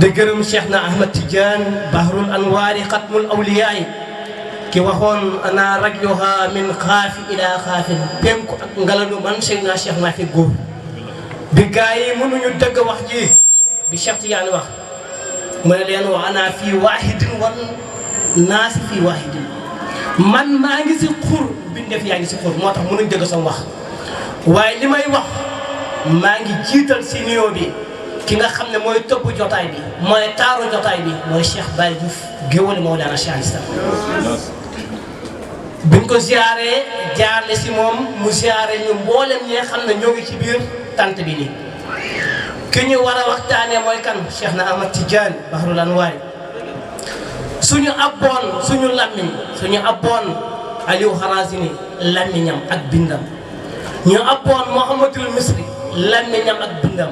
دقرم شيخنا أحمد تجان بحر الأنوار ختم الأولياء كي وخون أنا رجلها من خاف إلى خاف بيمكو نغلانو من سيدنا شيخنا في غور بغاي منو ñu deug wax ji bi Cheikh Tidiane wax mu ne leen wa ana fi wahidin wan nas fi wahidin man maa ngi si xur bindef yaa ngi si xur moo tax mënuñ dëgg sama wax waaye li may wax maa ngi jiital si nuyoo bi ki nga xam ne mooy tëbb jotaay bi mooy taaru jotaay bi mooy Cheikh Baye Diouf géwël Mawlana Cheikh Islam biñ ko ziaree jaarle si moom mu ziaree ñu mboolem ñi nga xam ne ñoo ngi ci biir tant bi nii ki ñu war a waxtaanee mooy kan Cheikh na Ahmad Tidiane Bahrul Anwar suñu abboon suñu lammiñ suñu abboon Aliou Harazini lammiñam ak bindam ñu abboon Mouhamadul Misri lammiñam ak bindam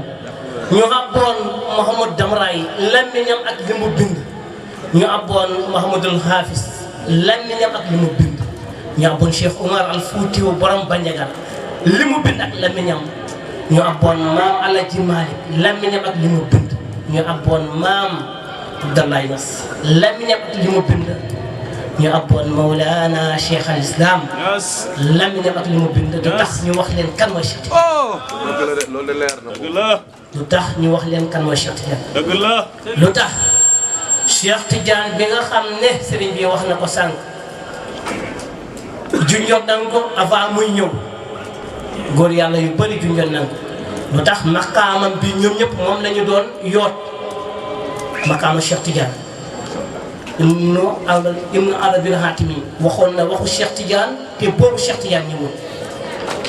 ñu abboon Mouhamad Damray lammiñam ak li mu bind ñu abboon Mouhamadul Hafiz lammiñam ak li mu bind ñu abboon Cheikh Omar Al Foutiou borom Bandiagal li mu bind ak lammiñam ñu abboon maam Alaji Malick lammiñam ak li mu bind ñu abboon maam Abdoulaye Niass lammiñam ak li mu bind ñu abboon Mawlana Cheikh Al Islam lammiñam ak li mu bind du tax ñu wax leen kan mooy Cheikh Tidiane loolu leer na lu tax ñu wax leen kan mooy Cheikh Tidiane dëgg la lu tax Cheikh Tidiane bi nga xam ne sëriñ bi wax na ko sànq junjoon nañ ko avant muy ñëw góor yàlla yu bëri junjoon nañ ko lu tax maqaamam bi ñoom ñëpp moom la ñu doon yoot maqaama Cheikh Tidiane ibnu Arabil Hatimi waxoon na waxu Cheikh Tidiane te boobu Cheikh Tidiane ñëwoon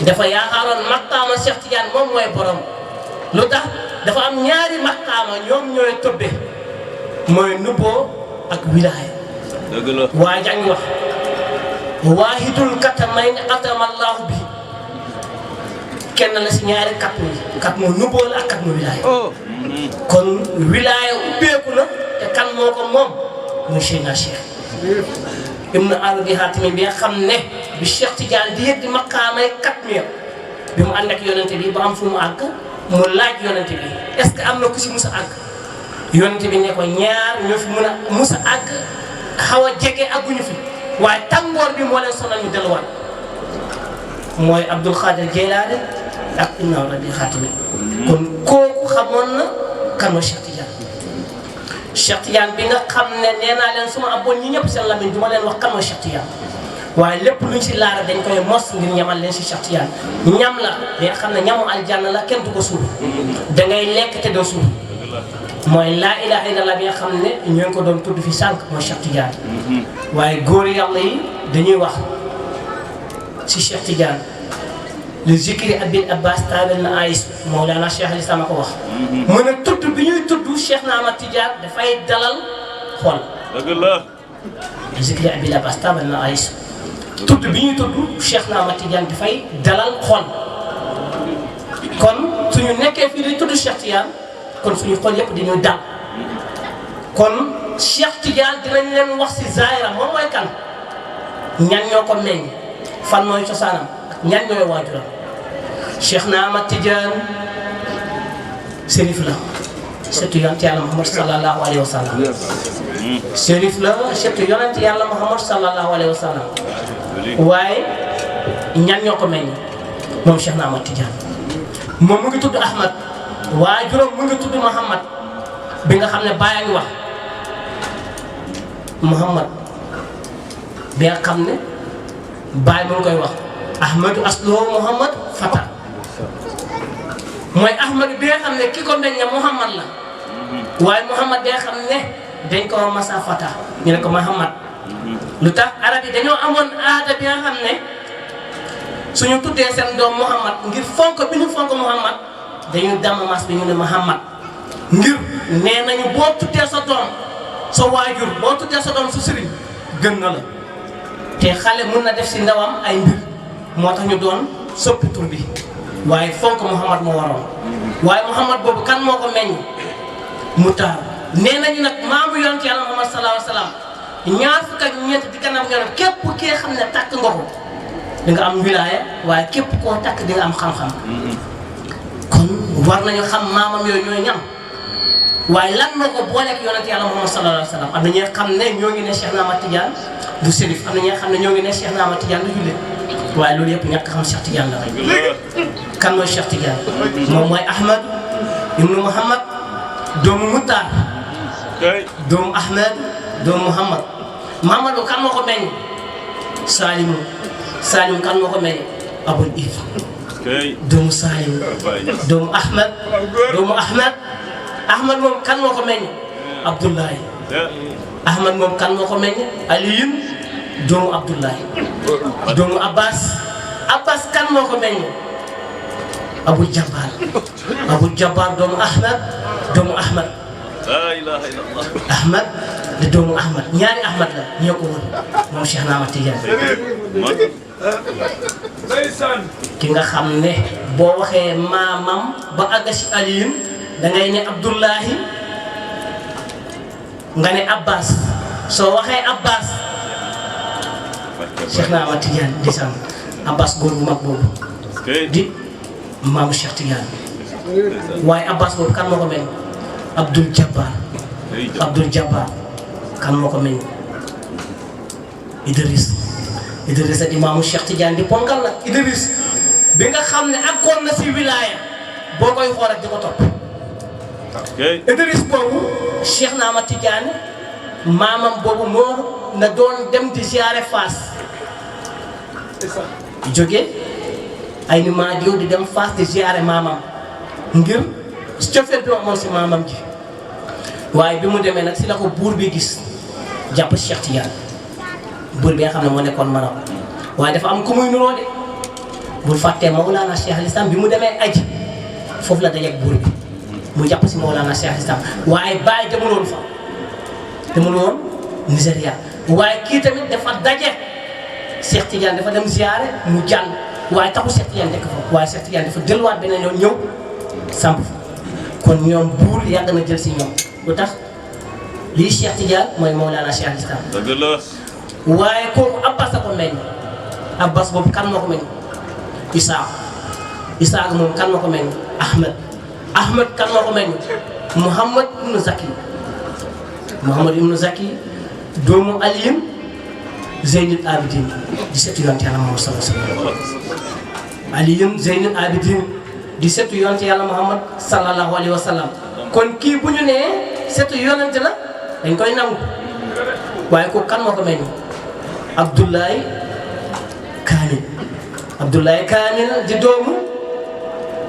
dafa yaakaaroon maqaama Cheikh Tidiane moom mooy borom lu tax dafa am ñaari maqaama ñoom ñooy tobbe mooy nubboo ak wilaaya dëgg la waa jàng wax waahidul katamayn atama allahu bi kenn la si ñaari kat mi kat mu nubboo la ak kat mu wilaaya kon wilaaya ubbeeku na te kan moo ko moom muy Seydina Cheikh ibnu Arabi Hatimi bi nga xam ne bi Cheikh Tidiane di yëg di maqaamay kat mi bi mu ànd ak yonente bi ba am fu mu àgg mu laaj yonente bi est-ce que am na ku si mus a àgg yonente bi ne ko ñaar ñoo fi mun a mus a àgg xaw a jege àgguñu fi waaye tàngoor bi moo leen sonal ñu delluwaat mooy Abdul Xaadir Jeylaani ak ibnu Arabi Hatimi kon kooku xamoon na kan mooy Cheikh Tidiane Cheikh Tidiane bi nga xam ne nee naa leen suma abboon ñi ñëpp seen lamiñ du ma leen wax kan mooy Cheikh Tidiane waaye lépp luñ si laara dañ koy mos ngir ñamal leen si Cheikh Tidiane ñam la li nga xam ne ñamu aljanna la kenn du ko suul da ngay lekk te doo suul mooy laa ilaha illallah bi nga xam ne ñoo ngi ko doon tudd fi sànq mooy Cheikh Tidiane waaye góor yàlla yi dañuy wax si Cheikh Tidiane le zikri abil abbas taabel na ayis Mawlana Cheikh Al Islam ko wax mu ne tudd bi ñuy tudd Cheikh na Ahmad Tidiane dafay dalal xol dëgg la le zikri abil abbas taabel na ayis tudd bi ñuy tudd Cheikh na Ahmad Tidiane dafay dalal xol kon suñu nekkee fii di tudd Cheikh Tidiane kon suñu xol yëpp dañuy dal kon Cheikh Tidiane dinañ leen wax si zaahira moom mooy kan ñan ñoo ko meññ fan mooy cosaanam ak ñan ñooy waajuram Cheikh na Ahmad Tidiane sérif la surtout yonent yàlla Muhammad sallallahu alayhi wa sallam sérif la surtout yonent yàlla Muhammad sallallahu alayhi wa sallam waaye ñan ñoo ko meññ moom Cheikh na Ahmad Tidiane moom mu ngi tudd Ahmad waajuram mu ngi tudd Muhammad bi nga xam ne Baye a ngi wax Muhammad bi nga xam ne Baye mu ngi koy wax Ahmadu asluhu Muhammad Fata mooy Ahmadu bi nga xam ne ki ko meññ Muhammad la waaye Muhammad bi nga xam ne dañ ko masa Fata ñu ne ko Muhammad lu tax arab yi dañoo amoon aada bi nga xam ne suñu tuddee seen doom Muhammad ngir fonk bi ñu fonk Muhammad dañu damm mas bi ñu ne Muhammad ngir nee nañu boo tuddee sa doom sa waajur boo tuddee sa doom su sëriñ gën na la te xale mun na def si ndawam ay mbir moo tax ñu doon soppi tur bi waaye fonk Muhammad moo waroon waaye Muhammad boobu kan moo ko meññ mu taar nee nañu nag maamu yonent yàlla Muhammad sallallahu alayhi wa sallam ñaar fukk ak ñeent di kanam nga képp kee xam ne takk nga ko di nga am wilaaya waaye képp koo takk di nga am xam-xam kon war nañu xam maamam yooyu ñooy ñam waaye lan moo ko booleeg yonent yàlla Muhammad sallallahu alayhi wa sallam am na ñi nga xam ne ñoo ngi ne Cheikh Ahmad Tidiane du sérif am na ñi nga xam ne ñoo ngi ne Cheikh Ahmad Tidiane du jullit waaye loolu yëpp ñàkk xam Cheikh Tidiane la rek. kan mooy Cheikh Tidiane moom mooy Ahmad ibnu Muhammad doomu Mutar doomu Ahmad doomu Muhammad Muhammadu kan moo ko meññ Salimu kan moo ko meññ Abul If doomu Salimu doomu Ahmad Ahmad moom kan moo ko meññ Abdullahi Ahmad moom kan moo ko meññ Aliyun doomu Abdullahi doomu Abbas kan moo ko meññ Abu Jabbar doomu Ahmad la ilaha illallah Ahmad de doomu Ahmad ñaari Ahmad la ñoo ko woon moom Cheikh Ahmad Tidiane ki nga xam ne boo waxee maamam ba àgg si Aliyun da ngay ne Abdullahi nga ne Abbas soo waxee Abbas Cheikh Ahmad Tidiane di sam Abbas góor bu mag boobu di maamu Cheikh Tidiane waaye Abbas boobu kan moo ko mel Abdul Jabbar kan moo ko mel Idriss di maamu Cheikh Tidiane di ponkal la Idriss bi nga xam ne àggoon na si wilaya boo koy xool ak di ko topp Idriss boobu Cheikh Ahmad Tidiane maamam boobu moo na doon dem di ziare Fass jóge ay ni maa diw di dem Fass di ziare maamam ngir cofeel bi amoon si maamam ji waaye bi mu demee nag si la ko buur bi gis jàpp Cheikh Tidiane buur bi nga xam ne moo nekkoon Maroc waaye dafa am ku muy nuroo de bul fàttee Mawlana Cheikh al Islam bi mu demee aji foofu la dajeeg buur bi mu jàpp si Mawlana Cheikh al Islam waaye bàyyi demuloon fa demuloon Nigéria waaye kii tamit dafa daje Cheikh Tidiane dafa dem ziare mu jàll waaye taxu Cheikh Tidiane nekk fa waaye Cheikh Tidiane dafa delluwaat beneen yoon ñëw samp kon ñoom buur yàgg na jël si ñoom lu tax lii Cheikh Tidiane mooy Mawlana Cheikh al Islam dëgg la waaye kooku Abbas a ko meññ Abbas boobu kan moo ko meññ Isaaq moom kan moo ko meññ Ahmad kan moo ko meññ Muhammad ibnu Zaki doomu Aliyun Zeynul Abidin di setu yonte yàlla Muhammad sallallahu alayhi wa sallam Aliyun Zeynul Abidin di setu yonte yàlla Muhammad sallallahu alayhi wa sallam kon kii bu ñu nee setu yonente la dañ koy nangu waaye ko kan moo ko meññ Abdullahi Kamil di doomu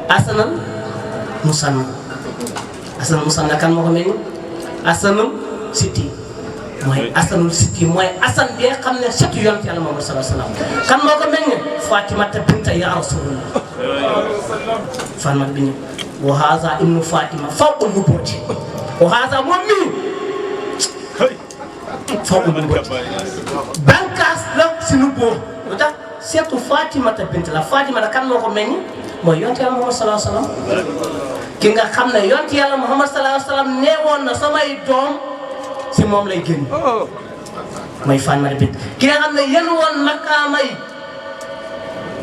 Asanal Musanna kan moo ko meññ Asanul Sitti mooy Asan bi nga xam ne setu yonent Yàlla Muhammad sallallahu alayhi wa sallam kan moo ko meññ Fatimata binta ya Rasulullah Fatima bi ñu wa haza ibnu Fatima fawqa nubuwwati wa haza moom mii fawqa nubuwwati bankaas la si nubuwwa lu tax seetu Fatimata bint la Fatimata kan moo ko meññ mooy yonent Yàlla Muhammad sallallahu alayhi wa sallam ki nga xam ne yonent Yàlla Muhammad sallallahu alayhi wa sallam nee woon na samay doom si moom lay génn mooy Fatimata bint ki nga xam ne yéen woon makaamay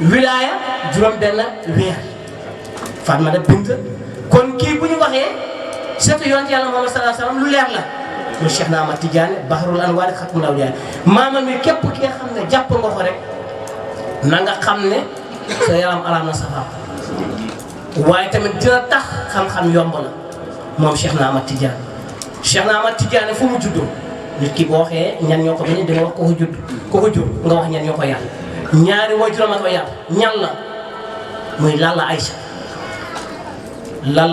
wilaaya juróom-benn weer Fatimata bint kon kii bu ñu waxee seetu yonent Yàlla Muhammad sallallahu alayhi wa sallam lu leer la muy Cheikh Ahmad Tidiane Bahrul Anwar Khatmul Awliya maama mi képp ki nga xam ne jàpp nga ko rek na nga xam ne sa yaram alaam na safar waaye tamit dina tax xam-xam yomb la moom Cheikh Ahmad Tidiane fu mu juddoo nit ki boo waxee ñan ñoo ko bañ di nga wax ko ko jur nga wax ñan ñoo ko yar ñaari waajuram a ko yar ñan la muy Lalla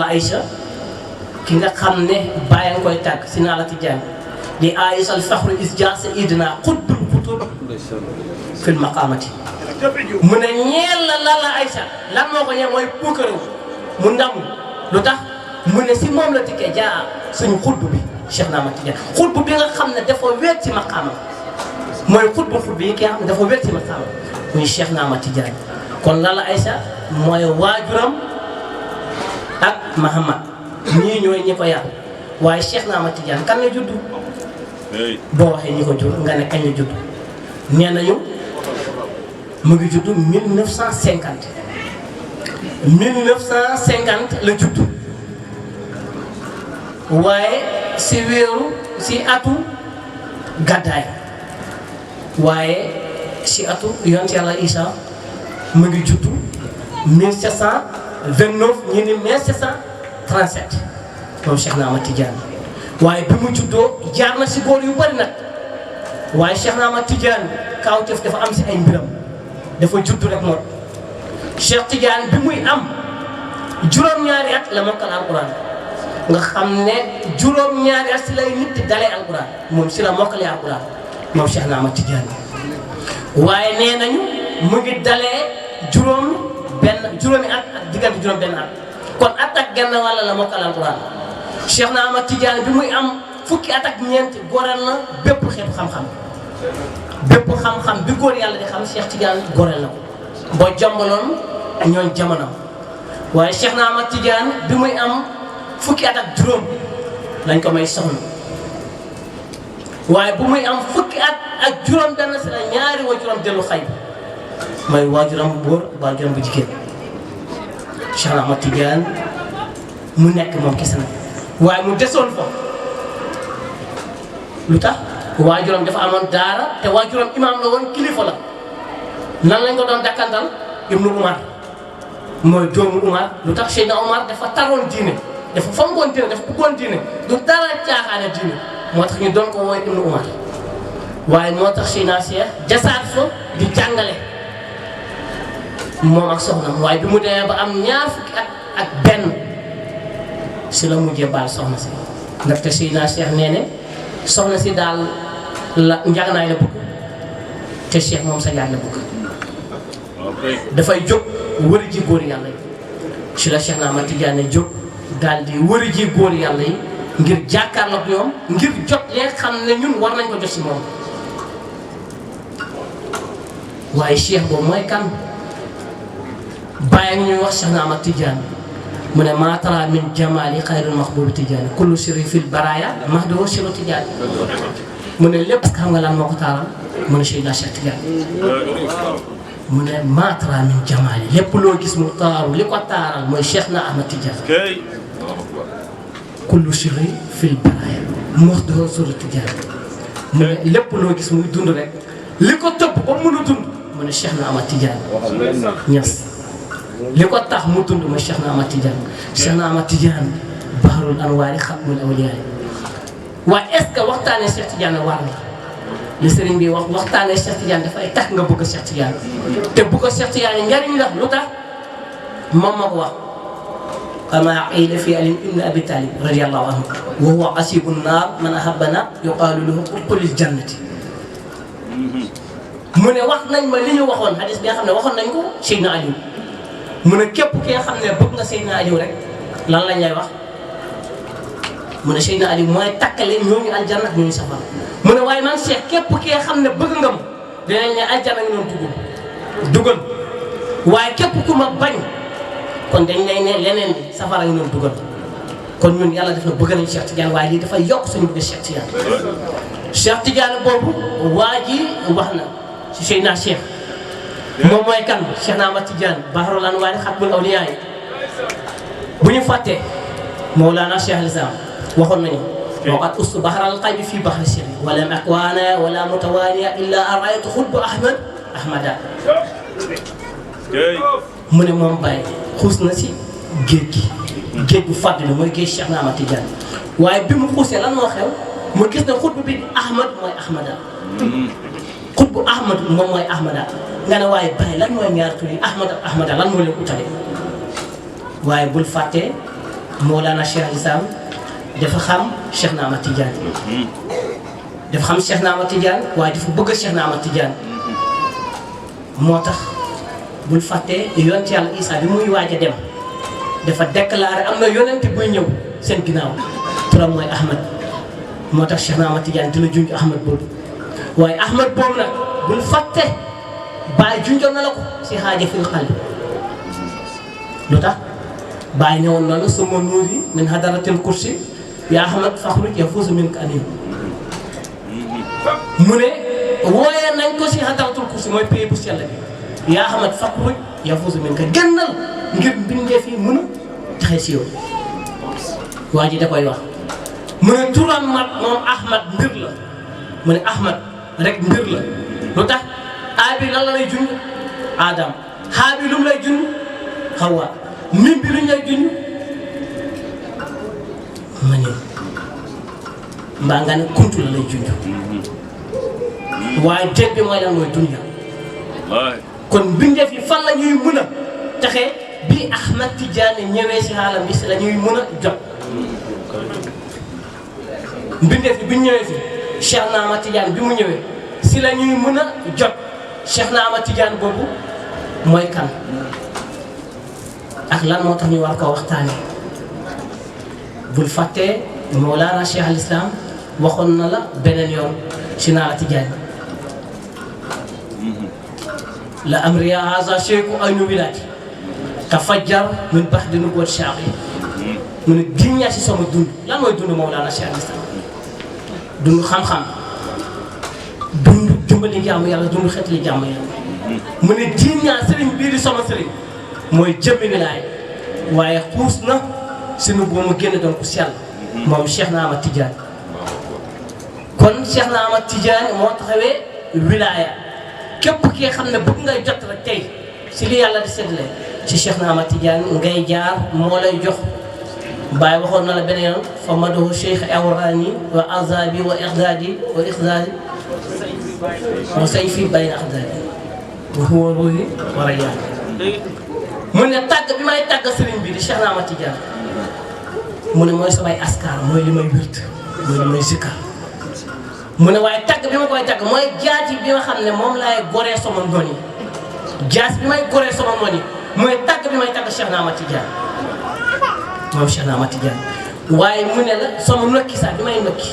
Aïcha ki nga xam ne bàyyi nga koy tàgg si naa la Tidiane di Aïcha al faxru isja saidina xutbul xutub fil maqamati mu ne ñeel la Lalla Aïcha lan moo ko ñeel mooy puukarew mu ndam lu tax mu ne si moom la tikkee jaa suñu xutb bi Cheikh Ahmad Tidiane xutb bi nga xam ne dafa wéet ci maqaama mooy xutb bi ki nga xam ne dafa wéet ci maqaama muy Cheikh Ahmad Tidiane kon Lalla Aïcha mooy waajuram ak Mahamad ñii ñooy ñi ko yar waaye Cheikh Ahmad Tidiane kan la judd boo waxee ñi ko jur nga ne kañ la judd nee nañu mu ngi judd 1950 la judd waaye si weeru si atu gàddaay waaye si atu yonent yàlla Isa mu ngi juddu 1729 ñu ni 1737 moom Cheikh na Ahmad Tidiane waaye bi mu juddoo jaar na si góor yu bari nag waaye Cheikh na Ahmad Tidiane kaawteef dafa am si ay mbiram dafa juddu rek moom Cheikh Tidiane bi muy am juróom-ñaari at la mokkal alquran nga xam ne juróom-ñaari at si lay nit di dalee alquran moom si la mokkalee alquran moom Cheikh na Ahmad Tidiane waaye nee nañu mu ngi dalee juróomi at ak diggante juróom benn at kon at ak genn wàll la mokkal alquran Cheikh na Ahmad Tidiane bi muy am fukki at ak ñeent goreel na bépp xeetu xam-xam bépp xam-xam bi góor yàlla di xam Cheikh Tidiane goreel na ko boo jàmbaloon ñooñ jamono waaye Cheikh na Ahmad Tidiane bi muy am fukki at ak juróom lañ ko may soxna waaye bu muy am fukki at ak juróom benn si la ñaari waajuram dellu xay mooy waajuram bu góor waajuram bu jigéen Cheikh na Ahmad Tidiane mu nekk moom kese na waaye mu desoon fa lu tax waajuram dafa amoon daara te waajuram imaam la woon kilifa la nan lañ ko doon dakkantal Ibnu Umar mooy doomu Umar lu tax Seydina Umar dafa taroon diine dafa fonkoon diine dafa bëggoon diine du dara caaxaane diine moo tax ñu doon ko wooy Ibnu Umar waaye moo tax Seydina Cheikh jasaat fa di jàngale moom ak soxnam waaye bi mu demee ba am ñaar fukki at ak benn si la mujjee baal soxna si ndaxte Seydina Cheikh nee ne soxna si daal la njagnaay la bëgg te Cheikh moom sa jaay la bëgg dafay jóg wëri ji góor yàlla yi si la Cheikh na Ahmad Tidiane jóg daal di wëri ji góor yàlla yi ngir jàkkaarloog ñoom ngir jot leen xam ne ñun war nañ ko jot si moom waaye Cheikh boobu mooy kan bàyyi ñuy wax Cheikh na Ahmad Tidiane mu ne maa tara min jamaali xayrul maxbuubi Tidiane kullu sirri fil baraaya mahduhu sirru Tidiane mu ne lépp xam nga lan moo ko taaral mu ne Seydina Cheikh Tidiane mu ne maa tara min jamaali lépp loo gis mu taaru li ko taaral mooy Cheikh na Ahmad Tidiane kullu sirri fil baraaya mahduhu sirru Tidiane mu ne lépp loo gis muy dund rek li ko topp ba mën a dund mu ne Cheikh na Ahmad Tidiane ñas li ko tax mu dund mooy Cheikh na Ahmad Tidiane Cheikh na Ahmad Tidiane bahrul anwaari xatmul awliyaa waaye est-ce que waxtaanee Cheikh Tidiane war na li sëriñ bi wax waxtaanee Cheikh Tidiane dafay tax nga bëgg Cheikh Tidiane te bu ko Cheikh Tidiane njariñ la lu tax moom moo ko wax kama qiila fi Ali ibn Abi Talib radiyallahu anhu wa huwa asibu naar man ahabbana yuqaalu lahu udxulil jannati mu ne wax nañ ma li ñu waxoon hadis bi nga xam ne waxoon nañ ko Seydina Ali mu ne képp ki nga xam ne bëgg nga Seydina Aliou rek lan lañ lay wax mu ne Seydina Aliou mooy takkale ñooñu aljanna ñooñu safara mu ne waaye man Cheikh képp ki nga xam ne bëgg nga ma dinañ ne aljanna nga doon dugal waaye képp ku ma bañ kon dañ lay ne leneen bi safara nga doon dugal kon ñun yàlla def na bëgg nañ Cheikh Tidiane waaye lii dafay yokk suñu bëgg Cheikh Tidiane Cheikh Tidiane boobu waa ji wax na si Seydina Cheikh moom mooy kan Cheikh na Ahmad Tidiane bahrul anwaari xatmul awliyaa bu ñu fàttee Mawlana Cheikh al-Islam waxoon nañu waqad ustu bahral qalbi fii bahri sirri wala akwaana wala mutawaaniya illa an raaytu xutbu ahmada mu ne moom Baye xuus na si géej bu fàttali mooy géej Cheikh na Ahmad Tidiane waaye bi mu xuusee lan moo xew mu gis ne xutbu bi ahmad mooy ahmada xutbu ahmad moom mooy ahmada nga ne waaye Baye lan mooy ñaar tur yi ahmad ak ahmada lan moo leen utale waaye bul fàtte Mawlana Cheikh al-Islam dafa xam Cheikh na Ahmad Tidiane dafa xam Cheikh na Ahmad Tidiane waaye dafa bëgg Cheikh na Ahmad Tidiane moo tax bul fàtte yonent yàlla Isa bi muy waaj a dem dafa déclaré am na yonent buy ñëw seen ginnaaw turam mooy Ahmad moo tax Cheikh na Ahmad Tidiane dina junj Ahmad boobu waaye Ahmad boobu nag bul fàtte Baye junjoon na la ko si xaaja fil qalbi lu tax Baye ñëwoon na la suma nuuri min hadaratil kursi yaa Ahmad faxruj yafuuzu minka anim mu ne wooyee nañ ko si hadaratul kursi mooy pays bu sell bi yaa Ahmad faxruj yafuuzu minka gënnal ngir mbindee fii mën a taxe si yow waa ji da koy wax mu ne turam mat moom Ahmad mbir la mu ne Ahmad rek mbir la lu tax A bi lan la lay junj Adam xaa bi lu mu lay junj Hawa mim bi lu ñu lay junj ma ne mbaa nga ne kuntu la lay junj waaye déet bi mooy lan mooy dunya kon bindeef yi fan la ñuy mën a taxe bi Ahmad Tidiane ñëwee si xaalam bi si la ñuy mën a jot mbindeef yi bi ñu ñëwee fi Cheikh na Ahmad Tidiane bi mu ñëwee si la ñuy mën a jot Cheikh na Ahmad Tidiane boobu mooy kan ak lan moo tax ñu war ko waxtaane bul fàttee Mawlana Cheikh al Islam waxoon na la beneen yoon si naa la Tidiane la amriya haza cheikhu aynu wilaati tafajjar min bahdi nubuwwati shaaqi mu ne giññaa si sama dund lan mooy dund Mawlana Cheikh al Islam dund xam-xam dund dimbali jàmm yàlla dund xeetli jàmm yàlla mu ne giññaa sëriñ bii di sama sëriñ mooy jëmmi wilaay waaye xuus na sunu boobu génn doon ko sell moom Cheikh na Ahmad Tidiane kon Cheikh na Ahmad Tidiane moo taxawee wilaaya képp ki xam ne bëgg ngay jot rek tey si li yàlla di séddale ci Cheikh na Ahmad Tidiane ngay jaar moo lay jox Baay waxoon na la beneen yoon fa madahu Cheikh awraani wa azabi wa ixdaadi wa ixdaadi wa sayfi bayna axdaadi wa huwa ruuhi wa rayaan mu ne tàgg bi may tàgg sëriñ bi di Cheikh na Ahmad Tidiane mu ne mooy samay askar mooy li may wirt mooy li may zikkar mu ne waaye tàgg bi ma koy tàgg mooy jaati bi nga xam ne moom laay goree sama ndon yi jaas bi may goree sama ndon yi mooy tàgg bi may tàgg Cheikh na Ahmad Tidiane moom Cheikh na Ahmad Tidiane waaye mu ne la sama nokki sax bi may nokki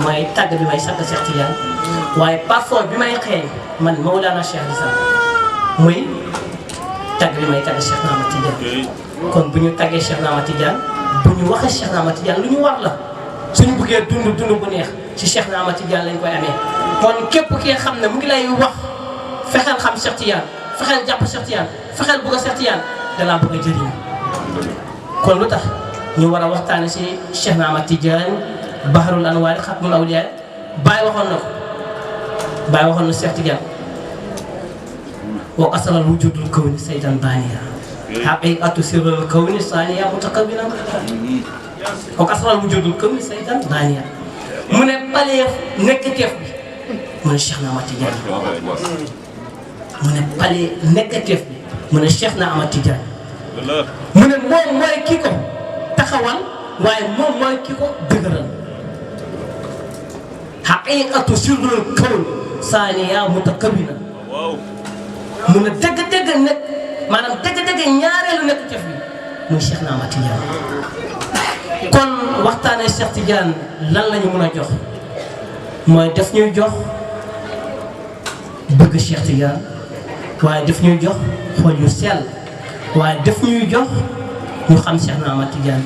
mooy tàgg bi may sàgg Cheikh Tidiane waaye parfois bi may xeeñ man Mawlana Cheikh Islam muy tàgg bi may tàgg Cheikh na Ahmad Tidiane kon bu ñu tàggee Cheikh na Ahmad Tidiane bu ñu waxee Cheikh na Ahmad Tidiane lu ñu war la suñu bëggee dund bu neex ci Cheikh na Ahmad Tidiane lañ koy amee kon képp ki xam ne mu ngi lay wax fexeel xam Cheikh Tidiane fexeel jàpp Cheikh Tidiane fexeel bëgg a Cheikh Tidiane dalaa bëgg a jëriñ kon lu tax ñu war a waxtaane si Cheikh na Ahmad Tidiane Bahrul Anwaar Xatmul Awliyaa Baay waxoon na ko Baay waxoon na Cheikh Tidiane wa asalal wujudul kawni saydan baaniya haqiqatu sirrul kawni saaniya mutakawwinan wa asalal wujudul kawni saydan baaniya mu ne paleef nekkateef bi mu ne Cheikh na Ahmad Tidiane mu ne palee nekkateef bi mu ne Cheikh na Ahmad Tidiane mu ne moom mooy ki ko taxawal waaye moom mooy ki ko dëgëral haqiqatu sirrul kawn saaniya mutakawwina mu ne dëgg-dëgg nekk maanaam dëgg-dëgg ñaareelu nekkateef bi muy Cheikh na Ahmad Tidiane kon waxtaanee Cheikh Tidiane lan la ñu mën a jox mooy daf ñuy jox bëgg Cheikh Tidiane waaye daf ñuy jox xol yu sell waaye daf ñuy jox ñu xam Cheikh na Ahmad Tidiane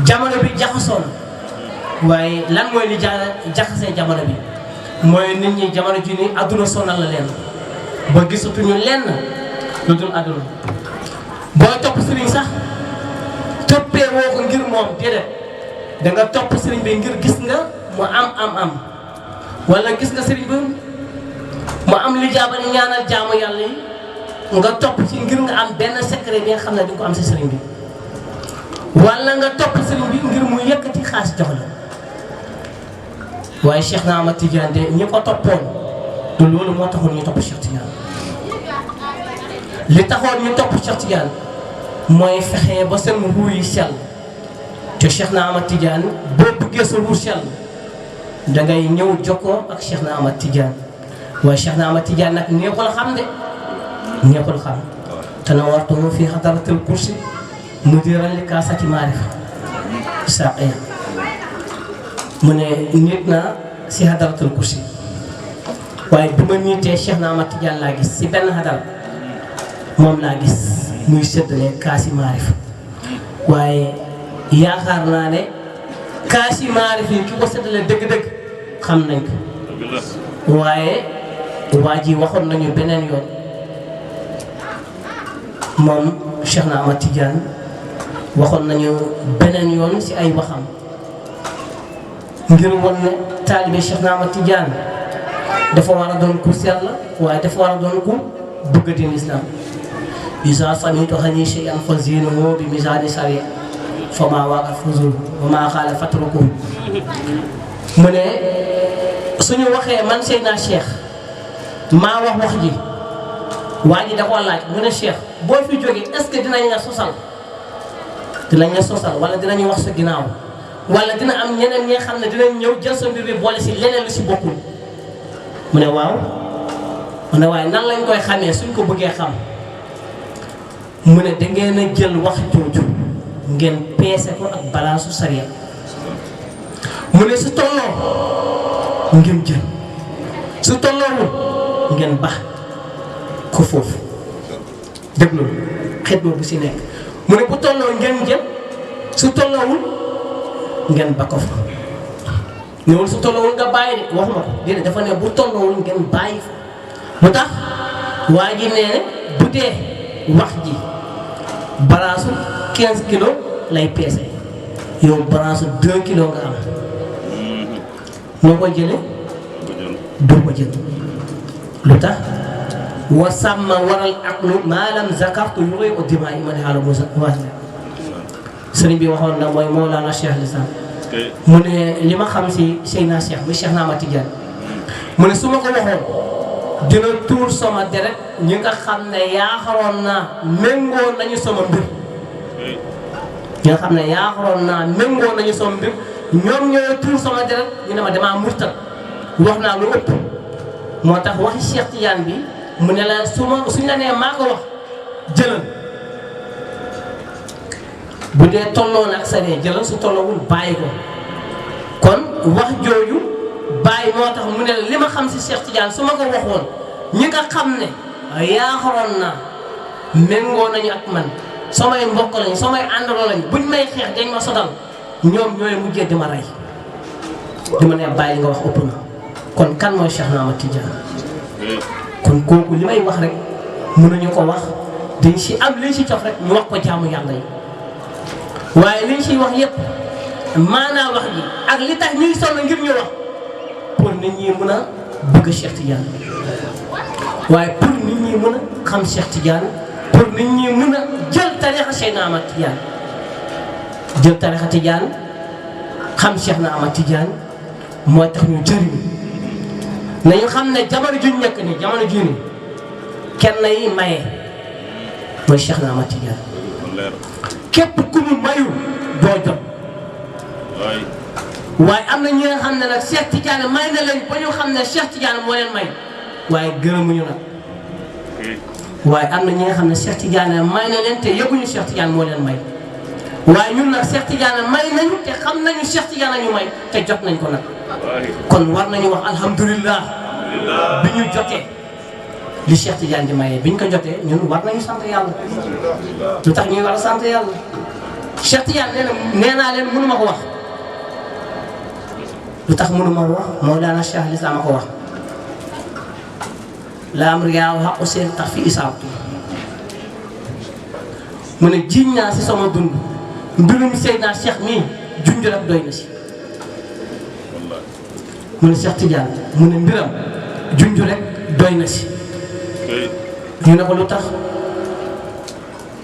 jamono bi jaxasoo na waaye lan mooy li jaxasee jamono bi mooy nit ñi jamono ji ni adduna sonal la leen ba gisatuñu lenn lu dul adduna booy topp sëriñ sax toppee woo ko ngir moom déedéet da nga topp sëriñ bi ngir gis nga mu am wala gis nga sëriñ bi mu am li jaabani ñaanal jaamu yàlla yi nga topp ci ngir nga am benn secret bi nga xam ne di nga ko am si sëriñ bi wala nga topp sëriñ bi ngir mu yëkkati xaas jox la waaye Cheikh na Ahmad Tidiane de ñi ko toppoon du loolu moo taxoon ñu topp Cheikh Tidiane li taxoon ñu topp Cheikh Tidiane mooy fexe ba seen ruu yi sell te Cheikh na Ahmad Tidiane boo bëggee sa ruu sell dangay ñëw jokkoo ak Cheikh na Ahmad Tidiane waaye Cheikh na Ahmad Tidiane nag neexul xam de neexul xam te na wartumu fii xadaratul kursi mudiran li kaasati maarifa saaqiya mu ne nit na si xadaratul kursi waaye bi ma niitee Cheikh na Ahmad Tidiane laa gis si benn xadara moom laa gis muy séddale kaasi maarif waaye yaakaar naa ne kaasi maarif yi ki ko séddale dëgg-dëgg xam nañ ko waaye waa ji waxoon nañu beneen yoon moom Cheikh na Ahmad Tidiane waxoon nañu beneen yoon si ay waxam ngir won ne taalibe Cheikh Ahmad Tidiane dafa war a doon ku sell waaye dafa war a doon ku bëgg din islam isa samitu hani shay'an fazinuhu bi mizani sari fama waqa fuzul wa ma qala fatruku mu ne suñu waxee man Seydina Cheikh maa wax ji waa ji da koo laaj mu ne Cheikh boo fi jógee est-ce que dinañ la sosal wala dinañu wax sa ginnaaw wala dina am ñeneen ñi nga xam ne dinañ ñëw jël sa mbir bi boole si leneen lu si bokkul mu ne waaw mu ne waaye nan lañ koy xamee suñ ko bëggee xam mu ne da ngeen a jël wax jooju ngeen peese ko ak balaasu sariya mu ne su tolloo ngeen jël su tolloowul ngeen bax ko foofu déglu xidma bu si nekk mu ne bu tolloo ngeen jël su tolloowul ngeen ba ko fa ñëwul su tolloowul nga bàyyi de waxuma ko déedéet dafa ne bu tolloowul ngeen bàyyi fa mu tax waa ji nee ne bu dee wax ji balaasu 15 kilos lay peese yow balaasu 2 kilos nga am noo koy jëlee doo ko jël lu tax wa sàmma waral aqlu maalam zakartu yu koy audima yi ma ne xaaral wax sëriñ bi waxoon na mooy Mawlana Cheikh Lislam mu ne li ma xam si Seydina Cheikh bi Cheikh Ahmad Tidiane mu ne su ma ko waxoon dina tuur sama deret ñi nga xam ne yaakaaroon naa méngoo nañu sama mbir ñi nga xam ne yaakaaroon naa méngoo nañu sama mbir ñoom ñooy tuur sama deret ñu ne ma damaa murtat wax naa lu ëpp moo tax waxi Cheikh Tidiane bi mu ne la suñ la nee maa ko wax jëlal bu dee tolloo nag sa nee jëlal su tolloowul bàyyi ko kon wax jooju bàyyi moo tax mu ne la li ma xam si Cheikh Tidiane su ma ko waxoon ñi nga xam ne yaakaaroon naa méngoo nañu ak man samay mbokk lañu samay àndaloo lañu buñ may xeex dañ ma sotal ñoom ñooy mujjee di ma rey di ma ne bàyyi nga wax ëpp na kon kan mooy Cheikh Ahmad Tidiane kon kooku li may wax rek mënuñu ko wax dañ si am liñ si cof rek ñu wax ko jaamu yàlla yi waaye liñ siy wax yépp maanaa wax ji ak li tax ñuy sonn ngir ñu wax pour nit ñi mën a bëgg Cheikh Tidiane waaye pour nit ñi mën a xam Cheikh Tidiane pour nit ñi mën a jël tarixa Cheikh Ahmad Tidiane jël tarixa Tidiane xam Cheikh Ahmad Tidiane mooy tax ñu jëriñu nañu xam ne jamono juñ nekk ni jamono jii ni kenn yi maye mooy Cheikh Ahmad Tidiane képp ku mu mayu doo jot waaye am na ñi nga xam ne nag Cheikh Tidiane may na leen ba ñu xam ne Cheikh Tidiane moo leen may waaye gërëmuñu nag waaye am na ñi nga xam ne Cheikh Tidiane may na leen te yëguñu Cheikh Tidiane moo leen may waaye ñun nag Cheikh Tidiane may nañu te xam nañu Cheikh Tidiane ñu may te jot nañ ko nag kon war nañu wax alhamdulillah bi ñu jotee li Cheikh Tidiane di mayee bi ñu ko jotee ñun war nañu sant yàlla lu tax ñuy war a sant yàlla Cheikh Tidiane nee naa leen mënu ma ko wax lu tax mënu ma ko wax Mawlana Cheikh Lislam a ko wax la am riyaaw xaqu seen tax fi isaabtu mu ne jiñ naa si sama dund mbirum Seydina Cheikh mii junj rek doy na si mu ne Cheikh Tidiane mu ne mbiram junj rek doy na si ñu ne ko lu tax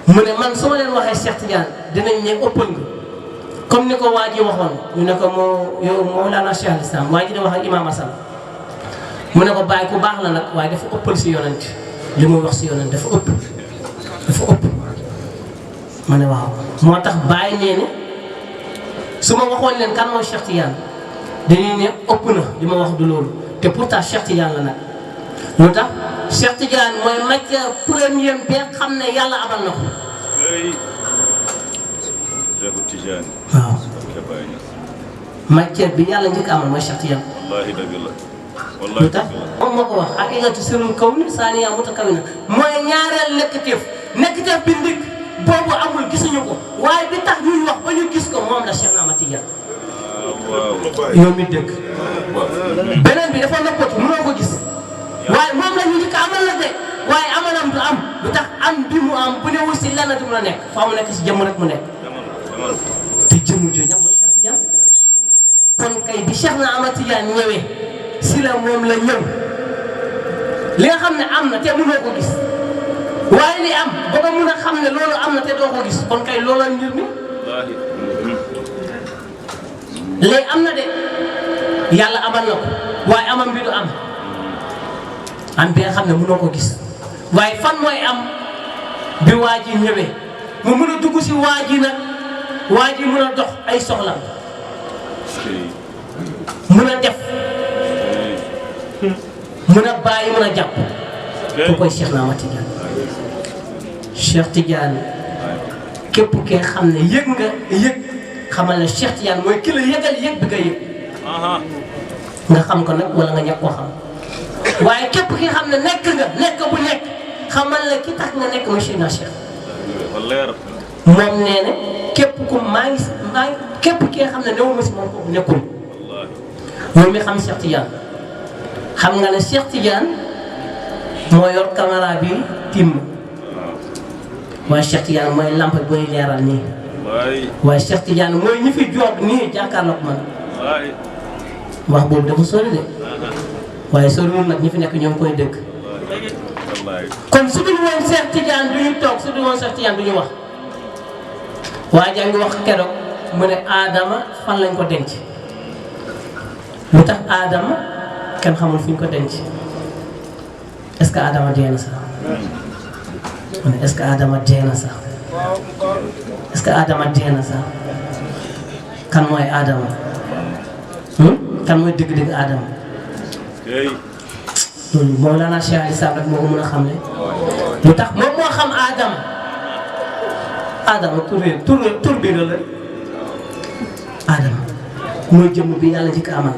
mu ne man su ma leen waxee Cheikh Tidiane dinañ ne ëppal nga comme ni ko waa ji waxoon ñu ne ko yow Mawlana Cheikh Lislam waa ji di wax ak Imam Hassan mu ne ko bàyyi ku baax la nag waaye dafa ëppal si yonent li muy wax si yonent dafa ëpp ma ne waaw moo tax bàyyi nee ne su ma waxoon leen kan mooy Cheikh Tidiane dañuy ne ëpp na li ma wax du loolu te pourtant Cheikh Tidiane la nag lu tax Cheikh Tidiane mooy matière première bi xam ne yàlla amal na ko waaw matière bi yàlla njëkk amal mooy Cheikh Tidiane lu tax moom moo ko wax haqiqatu sirrul kawni saaniya mutakawwina mooy ñaareel nekkiteef bi ndik boobu amul gisuñu ko waaye bi tax ñuy wax ba ñu gis ko moom la Cheikh Ahmad Tidiane yow mi dëkk beneen bi dafa noppatu mënoo ko gis waaye moom la ñu njëkk amal la de waaye amalam du am lu tax am bi mu am bu ne wul si lenn du mun a nekk faa mu nekk si jëmm rek mu nekk te jëmm jooju nag mooy Cheikh Tidiane kon kay bi Cheikh na Ahmad Tidiane ñëwee si la moom la ñëw li nga xam ne am na te mënoo ko gis waaye li am ba nga mun a xam ne loolu am na te doo ko gis kon kay loolu mbir mi léegi am na de yàlla amal na ko waaye amam bi du am bi nga xam ne mënoo ko gis waaye fan mooy am bi waa ji ñëwee mu mun a dugg si waa ji nag waa ji mun a dox ay soxla mun a def mun a bàyyi mun a jàpp ku koy Cheikh na Ahmad Tidiane Cheikh Tidiane képp kee xam ne yëg nga yëg xamal ne Cheikh Tidiane mooy ki la yëgal yëg bi nga yëg nga xam ko nag wala nga ñàkk koo xam waaye képp ki xam ne nekk bu nekk xamal ne ki tax nga nekk mooy Cheikh na Cheikh moom nee na képp ku maa ngi képp ki nga xam ne newul ma si moom kooku nekkul moom mi xam Cheikh Tidiane xam nga ne Cheikh Tidiane moo yor caméra bi tim waaye Cheikh Tidiane mooy lampe booy leeral nii waaye Cheikh Tidiane mooy ñi fi joog nii jàkkaarloog man wax boobu dafa sori de waaye soriwul nag ñi fi nekk ñoo ngi koy dëkk kon su dul woon Cheikh Tidiane du ñu toog su dul woon Cheikh Tidiane du ñu wax waa jaa ngi wax keroog mu ne Adama fan lañ ko denc lu tax Adama kenn xamul fu ñu ko denc est-ce que Adama dee na sax mu ne est-ce que Adama dee na sax est-ce que Adama dee na sax kan mooy Adama kan mooy dëgg-dëgg Adama loolu Mawlana Cheikh Islam rek moo ko mën a xam ne lu tax moom moo xam Adama tur bi la Adama mooy jëmm bi yàlla njëkk a amal